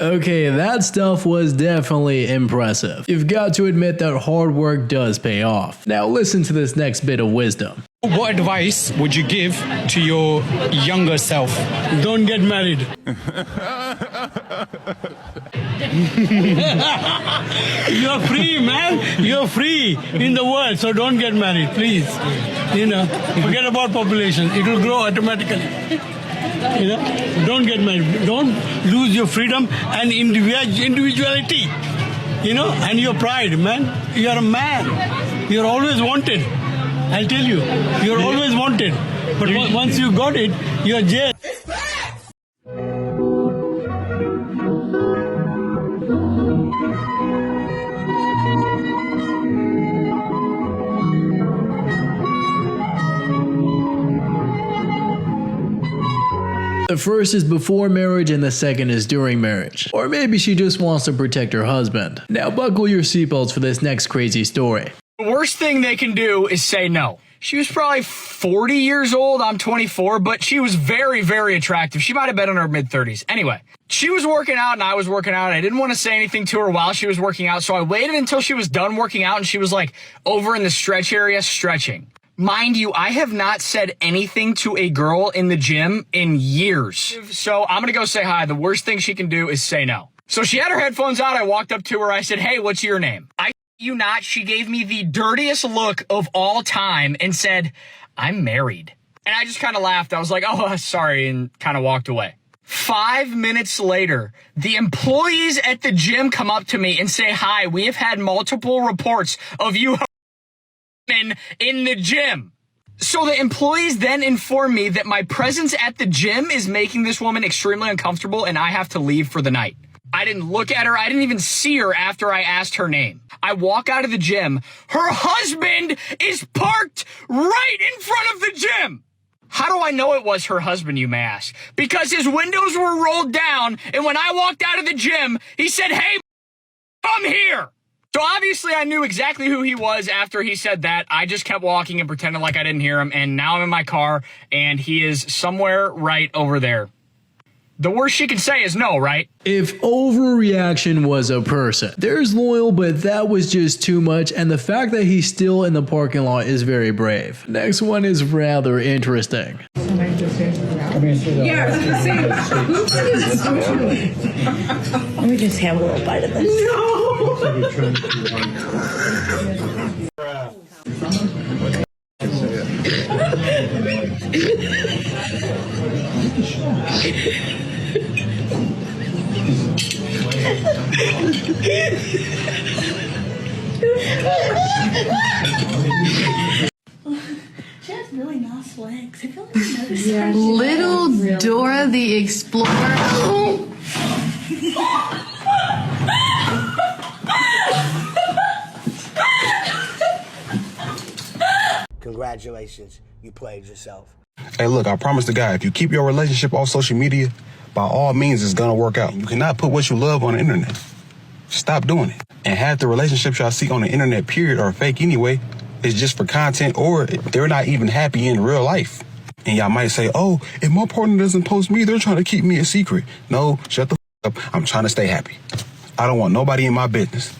Okay, that stuff was definitely impressive. You've got to admit that hard work does pay off. Now listen to this next bit of wisdom. What advice would you give to your younger self? Don't get married. You're free, man. You're free in the world, so don't get married, please. Forget about population. It will grow automatically. Don't get married. Don't lose your freedom and individuality. And your pride, man. You're a man. You're always wanted. I'll tell you, you're always wanted. But once you got it, you're jailed. The first is before marriage and the second is during marriage. Or maybe she just wants to protect her husband. Now buckle your seatbelts for this next crazy story. The worst thing they can do is say no. She was probably 40 years old. I'm 24, but she was very, very attractive. She might have been in her mid-30s. Anyway, she was working out and I was working out. I didn't want to say anything to her while she was working out, so I waited until she was done working out and she was like over in the stretch area stretching. Mind you, I have not said anything to a girl in the gym in years. So I'm going to go say hi. The worst thing she can do is say no. So she had her headphones out. I walked up to her. I said, "Hey, what's your name?" You not, she gave me the dirtiest look of all time and said, "I'm married." And I just kind of laughed. I was like, "Oh, sorry," and kind of walked away. 5 minutes later, the employees at the gym come up to me and say, "Hi, we have had multiple reports of you in the gym." So the employees then inform me that my presence at the gym is making this woman extremely uncomfortable and I have to leave for the night. I didn't look at her. I didn't even see her after I asked her name. I walk out of the gym. Her husband is parked right in front of the gym. How do I know it was her husband, you may ask? Because his windows were rolled down, and when I walked out of the gym, he said, "Hey, come here." So obviously I knew exactly who he was after he said that. I just kept walking and pretended like I didn't hear him, and now I'm in my car, and he is somewhere right over there. The worst she can say is no, right? If overreaction was a person, there's loyal, but that was just too much, and the fact that he's still in the parking lot is very brave. Next one is rather interesting. Yeah, let me just have a little bite of this. She has really nice legs. I feel like I noticed that. Little Dora the Explorer. Congratulations, you played yourself. Hey, look, I promise the guy, if you keep your relationship off social media, by all means, it's gonna work out. You cannot put what you love on the internet. Stop doing it. And half the relationships y'all see on the internet, period, are fake anyway. It's just for content, or they're not even happy in real life. And y'all might say, "Oh, if my partner doesn't post me, they're trying to keep me a secret." No, shut the up. I'm trying to stay happy. I don't want nobody in my business.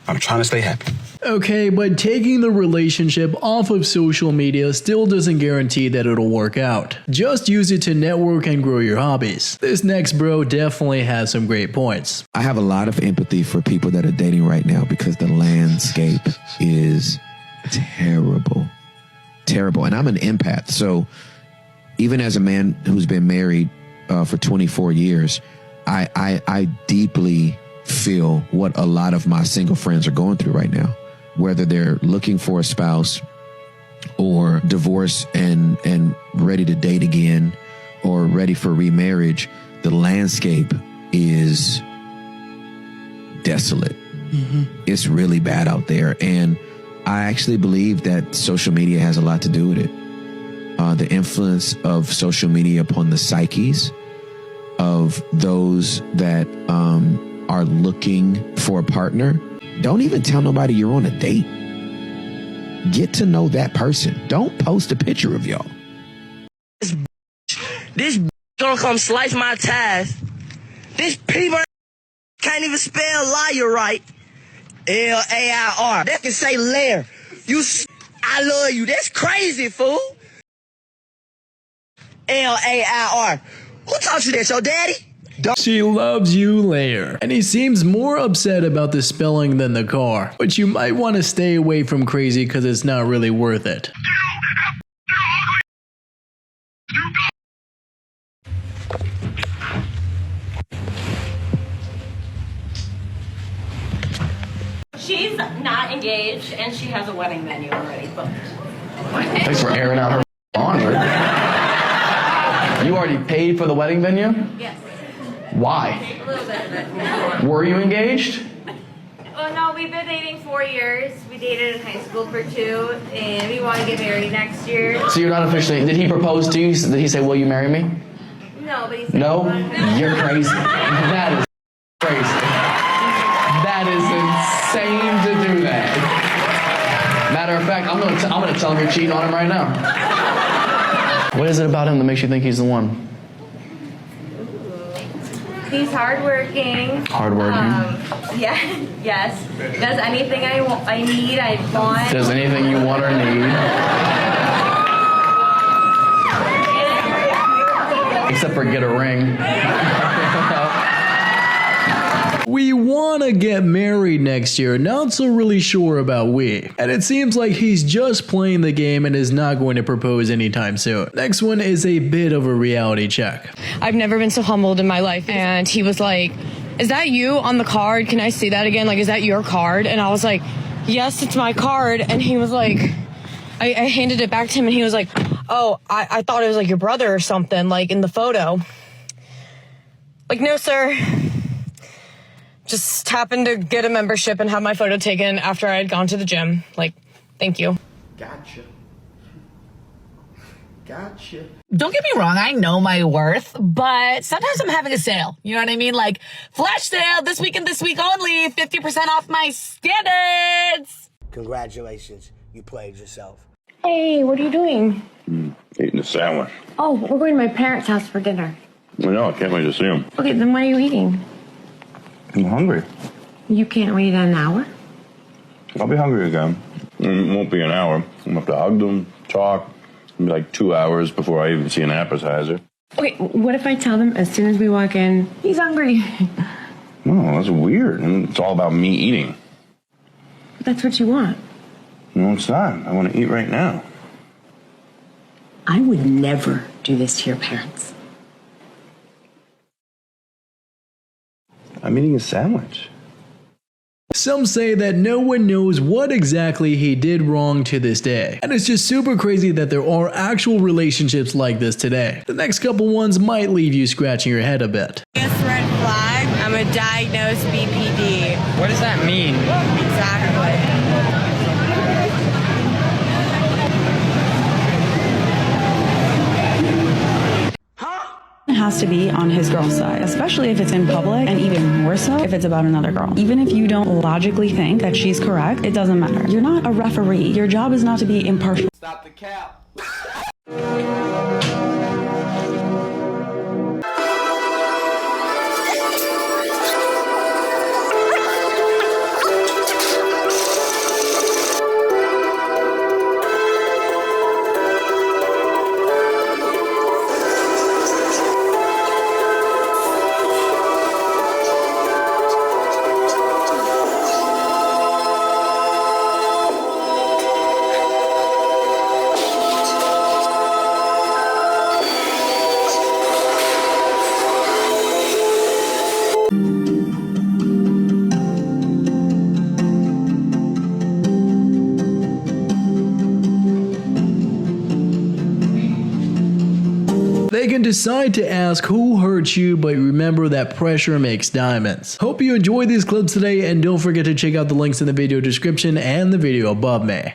I'm trying to stay happy. Okay, but taking the relationship off of social media still doesn't guarantee that it'll work out. Just use it to network and grow your hobbies. This next bro definitely has some great points. I have a lot of empathy for people that are dating right now because the landscape is terrible. Terrible. And I'm an empath. So even as a man who's been married for 24 years, I deeply feel what a lot of my single friends are going through right now. Whether they're looking for a spouse or divorced and ready to date again or ready for remarriage, the landscape is desolate. It's really bad out there. And I actually believe that social media has a lot to do with it. The influence of social media upon the psyches of those that are looking for a partner. Don't even tell nobody you're on a date. Get to know that person. Don't post a picture of y'all. This gonna come slice my ties. This people Can't even spell liar right. L-A-I-R. That can say lair. I love you. That's crazy, fool. L-A-I-R. Who taught you that, your daddy? She loves you later. And he seems more upset about the spelling than the car. But you might want to stay away from crazy because it's not really worth it. She's not engaged and she has a wedding venue already booked. Thanks for airing out her laundry. You already paid for the wedding venue? Yes. Why? A little bit of it. Were you engaged? Oh no, we've been dating 4 years. We dated in high school for 2, and we want to get married next year. So you're not officially, did he propose to you? Did he say, will you marry me? No, but he said No? You're crazy. That is crazy. That is insane to do that. Matter of fact, I'm gonna tell him you're cheating on him right now. What is it about him that makes you think he's the one? he's hardworking. Hardworking. Yeah, yes. Does anything I need, I want. Does anything you want or need. Except for get a ring. We want to get married next year, not so really sure about we. And it seems like he's just playing the game and is not going to propose anytime soon. Next one is a bit of a reality check. I've never been so humbled in my life. And he was like, is that you on the card? Can I see that again? Like, is that your card? And I was like, yes, it's my card. And he was like, I handed it back to him and he was like, oh, I thought it was like your brother or something, like in the photo. Like, no, sir. Just happened to get a membership and have my photo taken after I had gone to the gym. Like, thank you. Gotcha. Gotcha. Don't get me wrong, I know my worth, but sometimes I'm having a sale. You know what I mean? Like, flash sale this week and this week only, 50% off my standards. Congratulations, you played yourself. Hey, what are you doing? Eating a sandwich. Oh, we're going to my parents' house for dinner. I know, I can't wait to see them. Okay, then what are you eating? I'm hungry. You can't wait an hour? I'll be hungry again. It won't be an hour. I'm going to have to hug them, talk. It'll be like 2 hours before I even see an appetizer. Okay, what if I tell them as soon as we walk in, he's hungry? No, that's weird. It's all about me eating. That's what you want. No, it's not. I want to eat right now. I would never do this to your parents. I'm eating a sandwich. Some say that no one knows what exactly he did wrong to this day. And it's just super crazy that there are actual relationships like this today. The next couple ones might leave you scratching your head a bit. Biggest red flag, I'm a diagnosed BPD. What does that mean? Exactly. Has to be on his girl's side, especially if it's in public, and even more so if it's about another girl. Even if you don't logically think that she's correct, it doesn't matter. You're not a referee. Your job is not to be impartial. Stop the cap. They can decide to ask who hurt you, but remember that pressure makes diamonds. Hope you enjoyed these clips today, and don't forget to check out the links in the video description and the video above me.